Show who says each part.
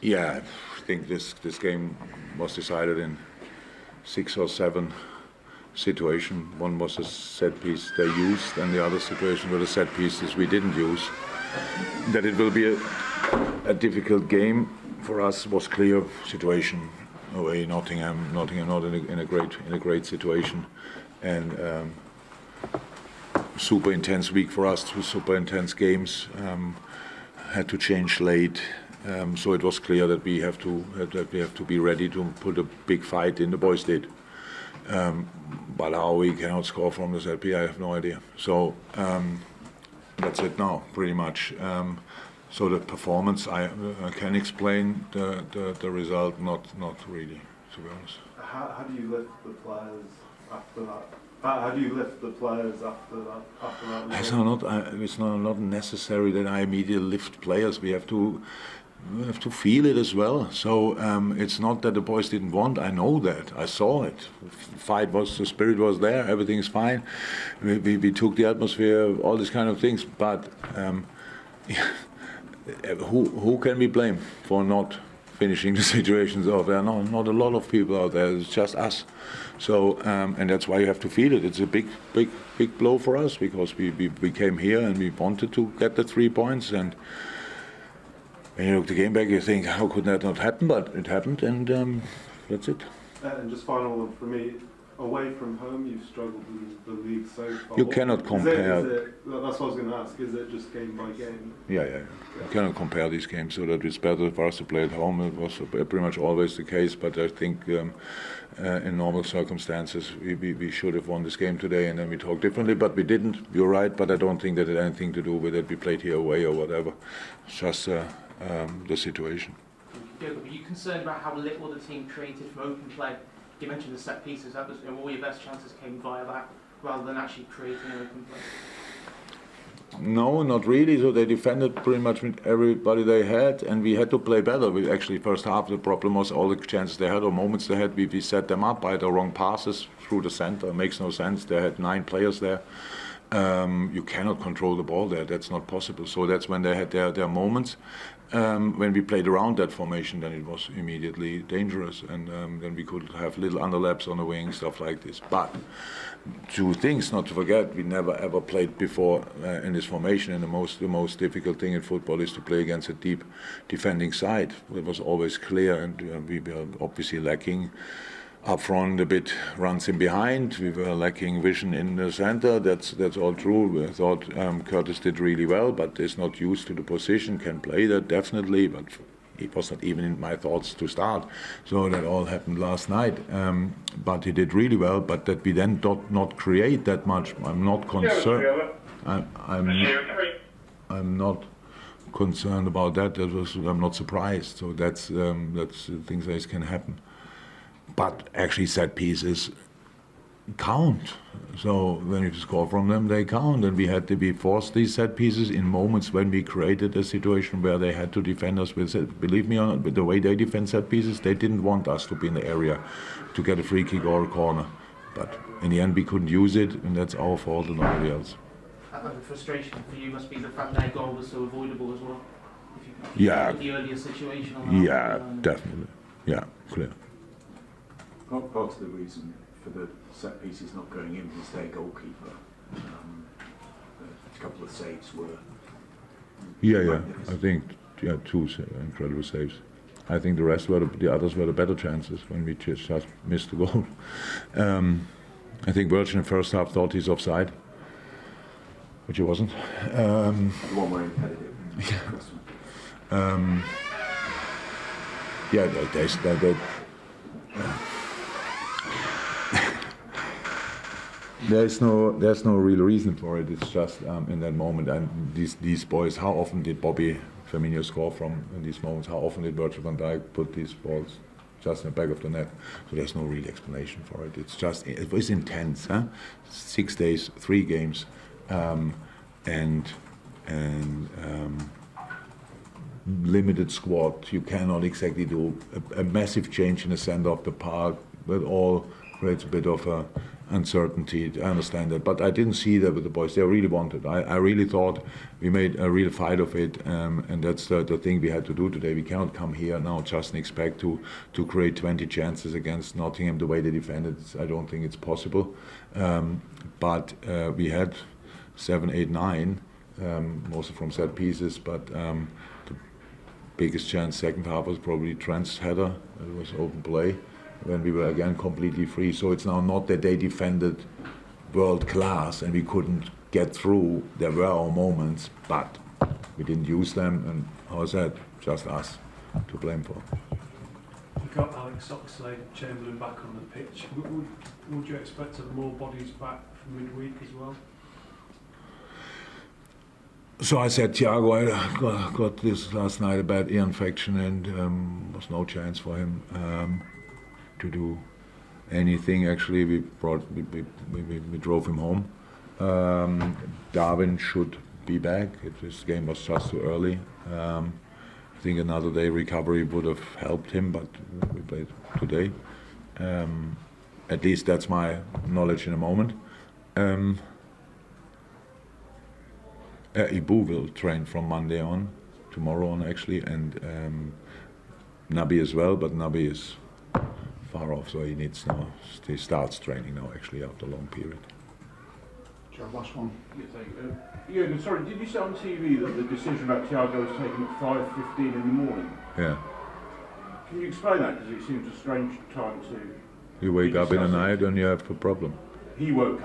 Speaker 1: Yeah, I think this game was decided in 6 or 7 situations. One was a set piece they used, and the other situation were the set pieces we didn't use. That it will be a difficult game for us was clear. Situation away Nottingham not in a great situation, and super intense week for us. 2 super intense games. Had to change late. So it was clear that we have to be ready to put a big fight in. The boys did, but how we cannot score from the ZP, I have no idea. So that's it now, pretty much. So the performance, I can explain the result, not really, to be honest.
Speaker 2: How do you lift the players after that? How do you lift the players after that?
Speaker 1: It's not necessary that I immediately lift players. We have to feel it as well. So it's not that the boys didn't want. I know that. I saw it. The spirit was there. Everything is fine. We took the atmosphere, all these kind of things. But who can we blame for not finishing the situations off? There are not a lot of people out there. It's just us. So and that's why you have to feel it. It's a big blow for us because we came here and we wanted to get the 3 points. And when you look the game back, you think, how could that not happen? But it happened, and that's it.
Speaker 2: And just final one for me. Away from home, you've struggled in the league so far.
Speaker 1: You cannot compare.
Speaker 2: That's what I was going to ask. Is it just game by game?
Speaker 1: Yeah. You cannot compare these games. So that it's better for us to play at home. It was pretty much always the case. But I think in normal circumstances, we should have won this game today, and then we talk differently. But we didn't. You're right. But I don't think that it had anything to do with it. We played here away or whatever. It's just the situation.
Speaker 3: Yeah, but are you concerned about how little the team created from open play? You mentioned the set pieces. That was, all your best chances came via that, rather than actually creating an open play.
Speaker 1: No, not really. So they defended pretty much with everybody they had, and we had to play better. We actually first half the problem was all the chances they had or moments they had. We set them up by the wrong passes through the center. It makes no sense. They had 9 players there. You cannot control the ball there. That's not possible. So that's when they had their moments. When we played around that formation, then it was immediately dangerous, and then we could have little underlaps on the wing, stuff like this. But 2 things not to forget: we never ever played before in this formation, and the most difficult thing in football is to play against a deep defending side. It was always clear, and we were obviously lacking up front a bit runs in behind. We were lacking vision in the center. That's all true. I thought Curtis did really well, but is not used to the position. Can play that definitely, but it was not even in my thoughts to start. So that all happened last night. But he did really well. But that we then not create that much, I'm not concerned. I'm not concerned about that. I'm not surprised. So that's things that can happen. But actually set pieces count. So when you score from them, they count. And we forced these set pieces in moments when we created a situation where they had to defend us with it. Believe me or not, with the way they defend set pieces, they didn't want us to be in the area to get a free kick or a corner. But in the end, we couldn't use it, and that's our fault and nobody else.
Speaker 3: And the frustration for you must be the fact that goal was so avoidable as well. If
Speaker 1: Yeah.
Speaker 3: The earlier situation.
Speaker 1: Yeah, definitely. Yeah, clear.
Speaker 4: Part of the reason for the set pieces not going in was their goalkeeper. A couple of saves were.
Speaker 1: Yeah. I think 2 incredible saves. I think the others were the better chances when we just missed the goal. I think Virgin in the first half thought he's offside, which he wasn't.
Speaker 4: The one where he headed it.
Speaker 1: There's no real reason for it. It's just in that moment. And these boys, how often did Bobby Firmino score from in these moments? How often did Virgil van Dijk put these balls just in the back of the net? So there's no real explanation for it. It's just, it was intense. 6 days, 3 games, and limited squad. You cannot exactly do a massive change in the center of the park. That all creates a bit of a uncertainty. I understand that, but I didn't see that with the boys. They really wanted. I really thought we made a real fight of it, and that's the thing we had to do today. We cannot come here now just and expect to create 20 chances against Nottingham the way they defended. I don't think it's possible. But we had 7, 8, 9, mostly from set pieces. But the biggest chance second half was probably Trent's header. It was open play when we were again completely free. So it's now not that they defended world class and we couldn't get through. There were our moments, but we didn't use them. And how is that? Just us to blame for.
Speaker 5: You've got Alex Oxlade-Chamberlain back on the pitch. Would you expect to have more bodies back for midweek as well?
Speaker 1: So I said, Thiago, I got this last night, a bad ear infection, and was no chance for him to do anything. Actually, we drove him home. Darwin should be back. This game was just too early. I think another day recovery would have helped him, but we played today. At least that's my knowledge in a moment. Ibu will train from Monday on, tomorrow on actually, and Naby as well, but Naby is far off, so he starts training now actually after a long period.
Speaker 6: Last one.
Speaker 7: Jürgen, sorry, did you say on TV that the decision about Thiago was taken at 5:15 in the morning?
Speaker 1: Yeah.
Speaker 7: Can you explain that? Because it seems a strange time to...
Speaker 1: You wake up in the night and you have a problem.
Speaker 7: He woke